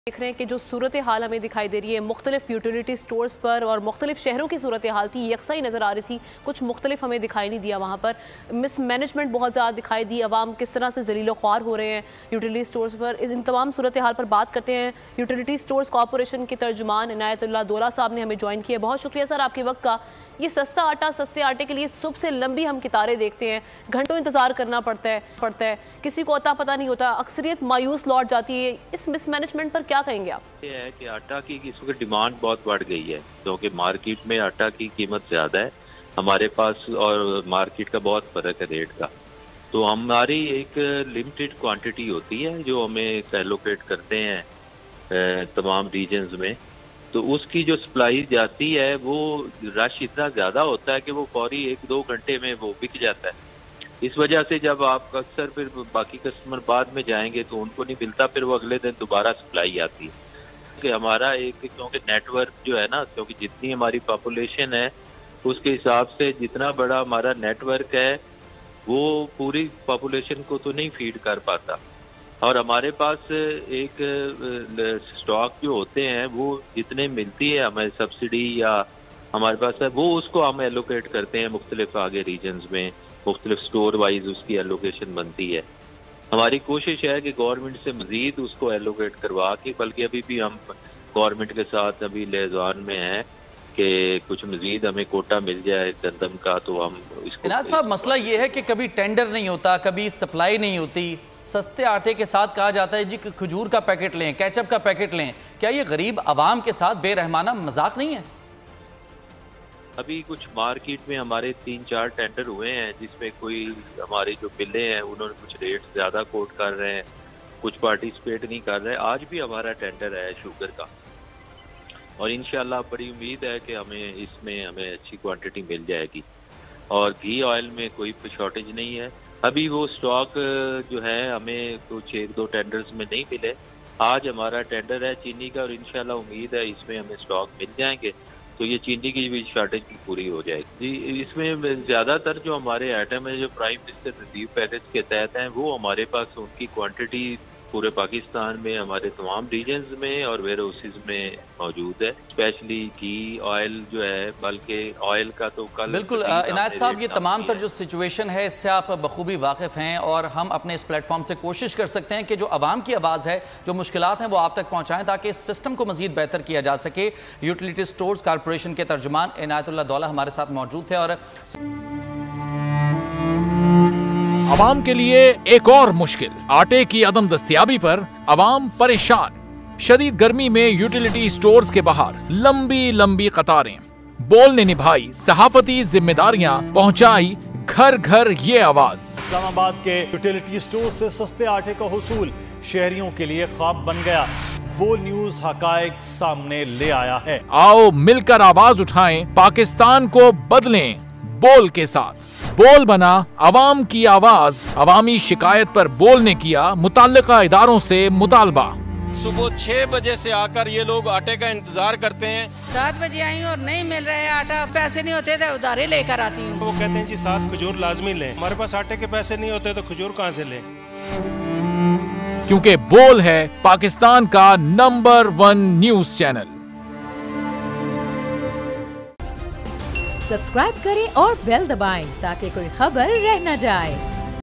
देख रहे हैं कि जो सूरत हाल हमें दिखाई दे रही है मुख्तलिफ यूटिलिटी स्टोर्स पर और मुख्तलिफ शहरों की सूरत हाल थी, यकसा ही नज़र आ रही थी। कुछ मुख्तलिफ हमें दिखाई नहीं दिया, वहाँ पर मिसमैनेजमेंट बहुत ज़्यादा दिखाई दी। अवाम किस तरह से जलीलो ख्वार हो रहे हैं यूटिलिटी स्टोर्स पर। इन तमाम सूरत हाल पर बात करते हैं। यूटिलिटी स्टोर्स कॉरपोरेशन के तर्जुमान इनायतुल्लाह दौला साहब ने हमें ज्वाइन किया। बहुत शुक्रिया सर आपके वक्त का। ये सस्ता आटा, सस्ते आटे के लिए सुबह से लंबी हम कितारें देखते हैं, घंटों इंतज़ार करना पड़ता है, किसी को अता पता नहीं होता, अक्सरियत मायूस लौट जाती है। इस मिसमैनेजमेंट पर क्या कहेंगे आप? ये है कि आटा की इस वक्त डिमांड बहुत बढ़ गई है, क्योंकि मार्केट में आटा की कीमत ज़्यादा है हमारे पास और मार्केट का बहुत फ़र्क है रेट का। तो हमारी एक लिमिटेड क्वांटिटी होती है जो हमें एलोकेट करते हैं तमाम रीजन्स में। तो उसकी जो सप्लाई जाती है वो रश इतना ज़्यादा होता है कि वो फौरी 1-2 घंटे में वो बिक जाता है। इस वजह से जब आप अक्सर फिर बाकी कस्टमर बाद में जाएंगे तो उनको नहीं मिलता, फिर वो अगले दिन दोबारा सप्लाई आती है। कि हमारा एक क्योंकि नेटवर्क जो है ना, क्योंकि जितनी हमारी पॉपुलेशन है उसके हिसाब से जितना बड़ा हमारा नेटवर्क है वो पूरी पॉपुलेशन को तो नहीं फीड कर पाता। और हमारे पास एक स्टॉक जो होते हैं वो जितने मिलती है हमें सब्सिडी या हमारे पास है वो उसको हम एलोकेट करते हैं मुख्तलिफ आगे रीजन्स में, मुख्तलिफ स्टोर वाइज उसकी एलोकेशन बनती है। हमारी कोशिश है कि गवर्नमेंट से मजीद उसको एलोकेट करवा के, बल्कि अभी भी हम गवर्नमेंट के साथ अभी लियाज़ान में हैं कि कुछ मजीद हमें कोटा मिल जाए गंदम का, तो हम इसको। इनायत साहब, मसला ये है कि कभी टेंडर नहीं होता, कभी सप्लाई नहीं होती। सस्ते आटे के साथ कहा जाता है जी कि खजूर का पैकेट लें, केचप का पैकेट लें। क्या ये गरीब आवाम के साथ बेरहमाना मजाक नहीं है? अभी कुछ मार्केट में हमारे 3-4 टेंडर हुए हैं जिसमें कोई हमारे जो बिल्ले हैं उन्होंने कुछ रेट ज़्यादा कोट कर रहे हैं, कुछ पार्टिसिपेट नहीं कर रहे। आज भी हमारा टेंडर है शुगर का और इंशाल्लाह बड़ी उम्मीद है कि हमें अच्छी क्वांटिटी मिल जाएगी। और घी ऑयल में कोई शॉर्टेज नहीं है। अभी वो स्टॉक जो है हमें कुछ 1-2 टेंडर्स में नहीं मिले। आज हमारा टेंडर है चीनी का और इंशाल्लाह उम्मीद है इसमें हमें स्टॉक मिल जाएंगे, तो ये चीनी की भी शॉर्टेज भी पूरी हो जाएगी। जी, इसमें ज़्यादातर जो हमारे आइटम है जो प्राइम मिनिस्टर रिलीफ पैकेज के तहत हैं वो हमारे पास उनकी क्वांटिटी पूरे पाकिस्तान में हमारे तमाम रीजन्स में और वेयर हाउसेज में मौजूद है। स्पेशली घी ऑयल जो है, बल्कि ऑयल का तो कल बिल्कुल इनायत साहब, ये तमाम तर जो सिचुएशन है इससे आप बखूबी वाकिफ़ हैं और हम अपने इस प्लेटफॉर्म से कोशिश कर सकते हैं कि जो आवाम की आवाज़ है, जो मुश्किलात हैं वो आप तक पहुँचाएँ ताकि इस सिस्टम को मज़ीद बेहतर किया जा सके। यूटिलिटी स्टोर्स कॉरपोरेशन के तर्जुमान इनायतुल्लाह दौला हमारे साथ मौजूद थे। और अवाम के लिए एक और मुश्किल, आटे की अदम दस्तयाबी पर अवाम परेशान। शदीद गर्मी में यूटिलिटी स्टोर्स के बाहर लंबी लंबी कतारें। बोल ने निभाई सहाफती जिम्मेदारियां, पहुंचाई घर घर ये आवाज। इस्लामाबाद के यूटिलिटी स्टोर से सस्ते आटे का हुसूल शहरियों के लिए ख्वाब बन गया। बोल न्यूज हकायक सामने ले आया है। आओ मिलकर आवाज उठाएं, पाकिस्तान को बदलें बोल के साथ। बोल बना अवाम की आवाज। अवामी शिकायत पर बोल ने किया मुताल्लिका इदारों से मुतालबा। सुबह 6 बजे से आकर ये लोग आटे का इंतजार करते हैं। 7 बजे आई और नहीं मिल रहा है आटा, पैसे नहीं होते तो उधारे लेकर आती हूँ। वो कहते हैं जी 7 खजूर लाजमी लें। हमारे पास आटे के पैसे नहीं होते तो खजूर कहाँ से लें? क्योंकि बोल है पाकिस्तान का नंबर 1 न्यूज चैनल। सब्सक्राइब करें और बेल दबाएं ताकि कोई खबर रह न जाए।